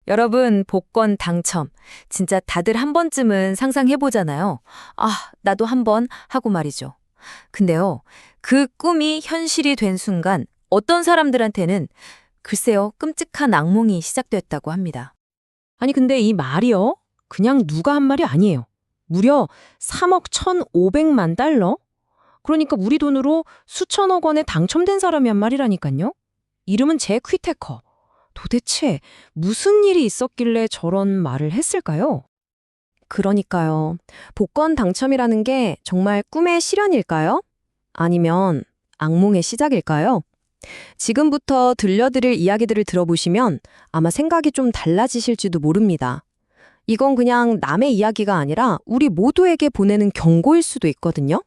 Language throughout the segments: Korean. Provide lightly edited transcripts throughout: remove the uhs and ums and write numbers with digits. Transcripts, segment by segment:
여러분, 복권 당첨. 진짜 다들 한 번쯤은 상상해보잖아요. 아, 나도 한 번 하고 말이죠. 근데요, 그 꿈이 현실이 된 순간 어떤 사람들한테는 글쎄요, 끔찍한 악몽이 시작됐다고 합니다. 아니, 근데 이 말이요? 그냥 누가 한 말이 아니에요. 무려 3억 1,500만 달러? 그러니까 우리 돈으로 수천억 원에 당첨된 사람이 한 말이라니까요. 이름은 잭 휘테커. 도대체 무슨 일이 있었길래 저런 말을 했을까요? 그러니까요. 복권 당첨이라는 게 정말 꿈의 실현일까요? 아니면 악몽의 시작일까요? 지금부터 들려드릴 이야기들을 들어보시면 아마 생각이 좀 달라지실지도 모릅니다. 이건 그냥 남의 이야기가 아니라 우리 모두에게 보내는 경고일 수도 있거든요.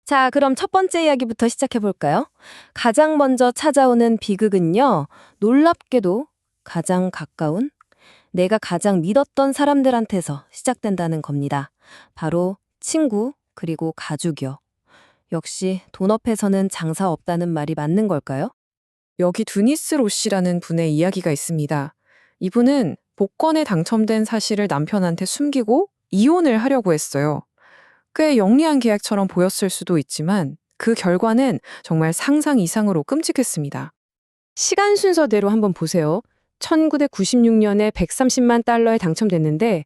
자, 그럼 첫 번째 이야기부터 시작해볼까요? 가장 먼저 찾아오는 비극은요, 놀랍게도 가장 가까운, 내가 가장 믿었던 사람들한테서 시작된다는 겁니다. 바로 친구, 그리고 가족이요. 역시 돈 앞에서는 장사 없다는 말이 맞는 걸까요? 여기 두니스 로씨라는 분의 이야기가 있습니다. 이분은 복권에 당첨된 사실을 남편한테 숨기고 이혼을 하려고 했어요. 꽤 영리한 계약처럼 보였을 수도 있지만 그 결과는 정말 상상 이상으로 끔찍했습니다. 시간 순서대로 한번 보세요. 1996년에 130만 달러에 당첨됐는데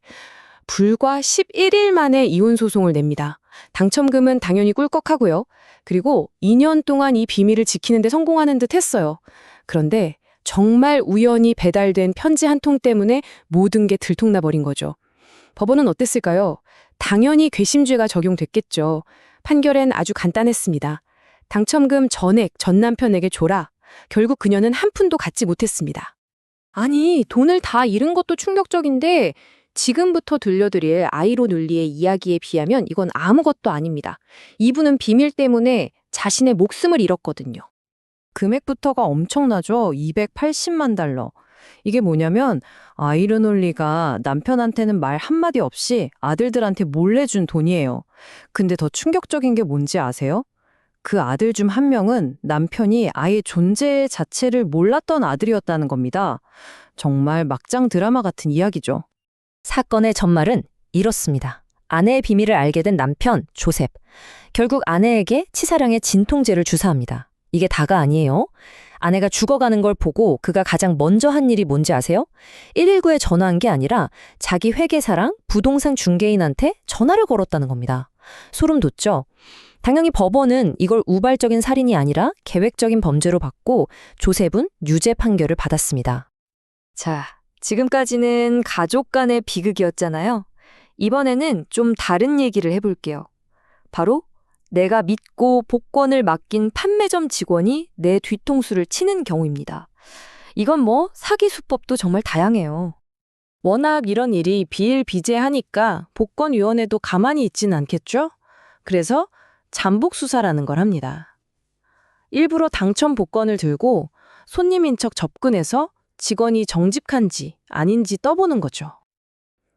불과 11일 만에 이혼 소송을 냅니다. 당첨금은 당연히 꿀꺽하고요. 그리고 2년 동안 이 비밀을 지키는 데 성공하는 듯 했어요. 그런데 정말 우연히 배달된 편지 한 통 때문에 모든 게 들통나 버린 거죠. 법원은 어땠을까요? 당연히 괘씸죄가 적용됐겠죠. 판결엔 아주 간단했습니다. 당첨금 전액 전 남편에게 줘라. 결국 그녀는 한 푼도 갖지 못했습니다. 아니, 돈을 다 잃은 것도 충격적인데 지금부터 들려드릴 아이로 눌리의 이야기에 비하면 이건 아무것도 아닙니다. 이분은 비밀 때문에 자신의 목숨을 잃었거든요. 금액부터가 엄청나죠. 280만 달러. 이게 뭐냐면 아이르놀리가 남편한테는 말 한마디 없이 아들들한테 몰래 준 돈이에요. 근데 더 충격적인 게 뭔지 아세요? 그 아들 중 한 명은 남편이 아예 존재 자체를 몰랐던 아들이었다는 겁니다. 정말 막장 드라마 같은 이야기죠. 사건의 전말은 이렇습니다. 아내의 비밀을 알게 된 남편, 조셉. 결국 아내에게 치사량의 진통제를 주사합니다. 이게 다가 아니에요. 아내가 죽어가는 걸 보고 그가 가장 먼저 한 일이 뭔지 아세요? 119에 전화한 게 아니라 자기 회계사랑 부동산 중개인한테 전화를 걸었다는 겁니다. 소름 돋죠? 당연히 법원은 이걸 우발적인 살인이 아니라 계획적인 범죄로 봤고 조셉은 유죄 판결을 받았습니다. 자, 지금까지는 가족 간의 비극이었잖아요. 이번에는 좀 다른 얘기를 해볼게요. 바로 내가 믿고 복권을 맡긴 판매점 직원이 내 뒤통수를 치는 경우입니다. 이건 뭐 사기 수법도 정말 다양해요. 워낙 이런 일이 비일비재하니까 복권위원회도 가만히 있진 않겠죠? 그래서 잠복 수사라는 걸 합니다. 일부러 당첨 복권을 들고 손님인 척 접근해서 직원이 정직한지 아닌지 떠보는 거죠.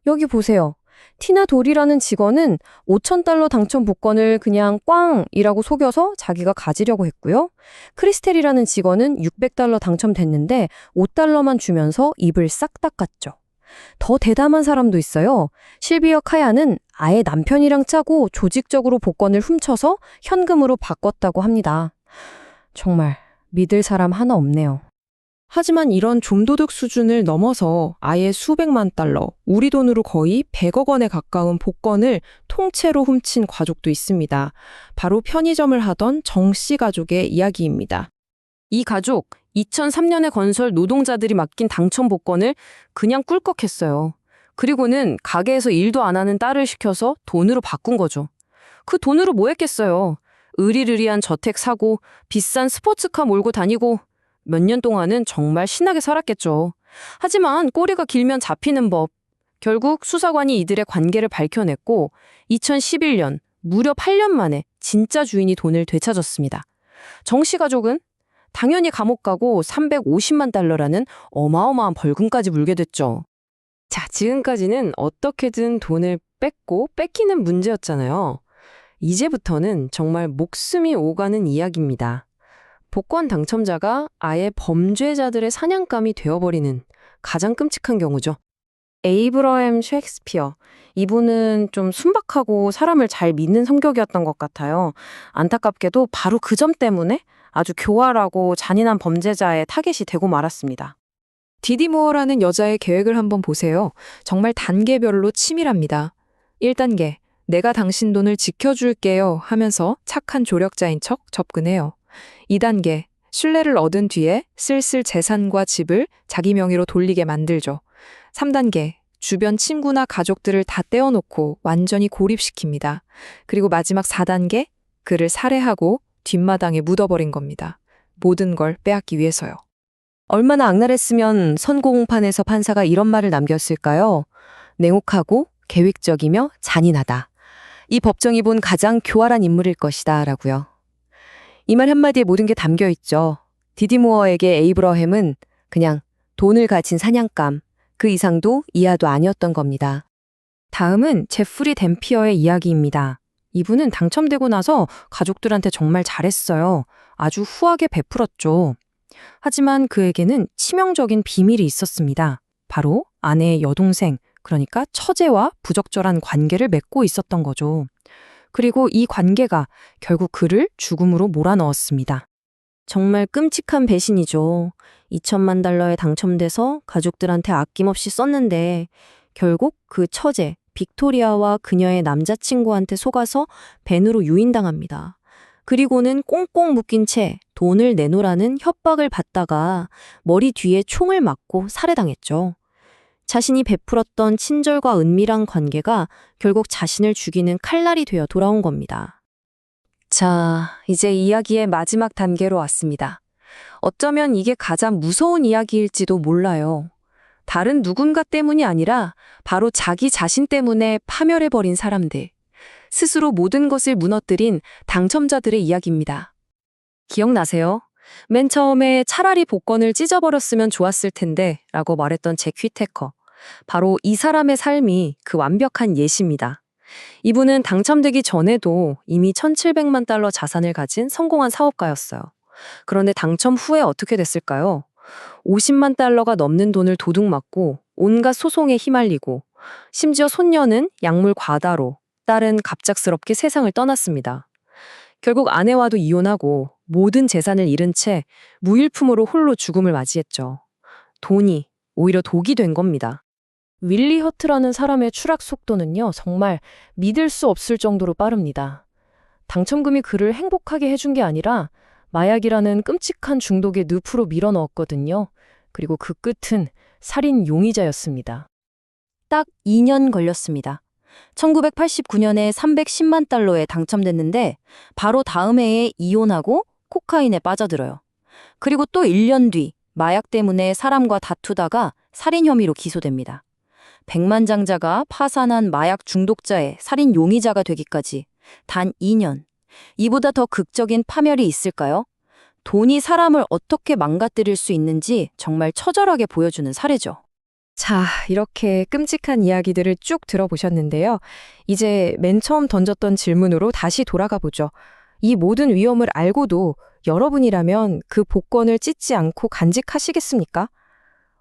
여기 보세요. 티나 돌이라는 직원은 5,000달러 당첨 복권을 그냥 꽝이라고 속여서 자기가 가지려고 했고요. 크리스텔이라는 직원은 600달러 당첨됐는데 5달러만 주면서 입을 싹 닦았죠. 더 대담한 사람도 있어요. 실비어 카야는 아예 남편이랑 짜고 조직적으로 복권을 훔쳐서 현금으로 바꿨다고 합니다. 정말 믿을 사람 하나 없네요. 하지만 이런 좀도둑 수준을 넘어서 아예 수백만 달러, 우리 돈으로 거의 100억 원에 가까운 복권을 통째로 훔친 가족도 있습니다. 바로 편의점을 하던 정 씨 가족의 이야기입니다. 이 가족, 2003년에 건설 노동자들이 맡긴 당첨 복권을 그냥 꿀꺽했어요. 그리고는 가게에서 일도 안 하는 딸을 시켜서 돈으로 바꾼 거죠. 그 돈으로 뭐 했겠어요. 으리으리한 저택 사고, 비싼 스포츠카 몰고 다니고 몇 년 동안은 정말 신나게 살았겠죠. 하지만 꼬리가 길면 잡히는 법. 결국 수사관이 이들의 관계를 밝혀냈고 2011년 무려 8년 만에 진짜 주인이 돈을 되찾았습니다. 정 씨 가족은 당연히 감옥 가고 350만 달러라는 어마어마한 벌금까지 물게 됐죠. 자, 지금까지는 어떻게든 돈을 뺏고 뺏기는 문제였잖아요. 이제부터는 정말 목숨이 오가는 이야기입니다. 복권 당첨자가 아예 범죄자들의 사냥감이 되어버리는 가장 끔찍한 경우죠. 에이브러햄 셰익스피어. 이분은 좀 순박하고 사람을 잘 믿는 성격이었던 것 같아요. 안타깝게도 바로 그 점 때문에 아주 교활하고 잔인한 범죄자의 타겟이 되고 말았습니다. 디디 무어라는 여자의 계획을 한번 보세요. 정말 단계별로 치밀합니다. 1단계, 내가 당신 돈을 지켜줄게요 하면서 착한 조력자인 척 접근해요. 2단계, 신뢰를 얻은 뒤에 슬슬 재산과 집을 자기 명의로 돌리게 만들죠. 3단계, 주변 친구나 가족들을 다 떼어놓고 완전히 고립시킵니다. 그리고 마지막 4단계, 그를 살해하고 뒷마당에 묻어버린 겁니다. 모든 걸 빼앗기 위해서요. 얼마나 악랄했으면 선고공판에서 판사가 이런 말을 남겼을까요? 냉혹하고 계획적이며 잔인하다. 이 법정이 본 가장 교활한 인물일 것이다 라고요. 이 말 한마디에 모든 게 담겨 있죠. 디디 무어에게 에이브러햄은 그냥 돈을 가진 사냥감, 그 이상도 이하도 아니었던 겁니다. 다음은 제프리 댐피어의 이야기입니다. 이분은 당첨되고 나서 가족들한테 정말 잘했어요. 아주 후하게 베풀었죠. 하지만 그에게는 치명적인 비밀이 있었습니다. 바로 아내의 여동생, 그러니까 처제와 부적절한 관계를 맺고 있었던 거죠. 그리고 이 관계가 결국 그를 죽음으로 몰아넣었습니다. 정말 끔찍한 배신이죠. 2천만 달러에 당첨돼서 가족들한테 아낌없이 썼는데 결국 그 처제, 빅토리아와 그녀의 남자친구한테 속아서 벤으로 유인당합니다. 그리고는 꽁꽁 묶인 채 돈을 내놓으라는 협박을 받다가 머리 뒤에 총을 맞고 살해당했죠. 자신이 베풀었던 친절과 은밀한 관계가 결국 자신을 죽이는 칼날이 되어 돌아온 겁니다. 자, 이제 이야기의 마지막 단계로 왔습니다. 어쩌면 이게 가장 무서운 이야기일지도 몰라요. 다른 누군가 때문이 아니라 바로 자기 자신 때문에 파멸해버린 사람들. 스스로 모든 것을 무너뜨린 당첨자들의 이야기입니다. 기억나세요? 맨 처음에 차라리 복권을 찢어버렸으면 좋았을 텐데 라고 말했던 잭 휘테커. 바로 이 사람의 삶이 그 완벽한 예시입니다. 이분은 당첨되기 전에도 이미 1,700만 달러 자산을 가진 성공한 사업가였어요. 그런데 당첨 후에 어떻게 됐을까요? 50만 달러가 넘는 돈을 도둑맞고 온갖 소송에 휘말리고 심지어 손녀는 약물 과다로, 딸은 갑작스럽게 세상을 떠났습니다. 결국 아내와도 이혼하고 모든 재산을 잃은 채 무일품으로 홀로 죽음을 맞이했죠. 돈이 오히려 독이 된 겁니다. 윌리 허트라는 사람의 추락 속도는요, 정말 믿을 수 없을 정도로 빠릅니다. 당첨금이 그를 행복하게 해준 게 아니라 마약이라는 끔찍한 중독의 늪으로 밀어넣었거든요. 그리고 그 끝은 살인 용의자였습니다. 딱 2년 걸렸습니다. 1989년에 310만 달러에 당첨됐는데 바로 다음 해에 이혼하고 코카인에 빠져들어요. 그리고 또 1년 뒤 마약 때문에 사람과 다투다가 살인 혐의로 기소됩니다. 백만장자가 파산한 마약 중독자의 살인 용의자가 되기까지 단 2년. 이보다 더 극적인 파멸이 있을까요? 돈이 사람을 어떻게 망가뜨릴 수 있는지 정말 처절하게 보여주는 사례죠. 자, 이렇게 끔찍한 이야기들을 쭉 들어보셨는데요. 이제 맨 처음 던졌던 질문으로 다시 돌아가 보죠. 이 모든 위험을 알고도 여러분이라면 그 복권을 찢지 않고 간직하시겠습니까?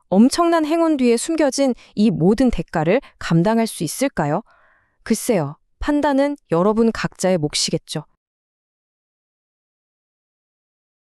엄청난 행운 뒤에 숨겨진 이 모든 대가를 감당할 수 있을까요? 글쎄요, 판단은 여러분 각자의 몫이겠죠.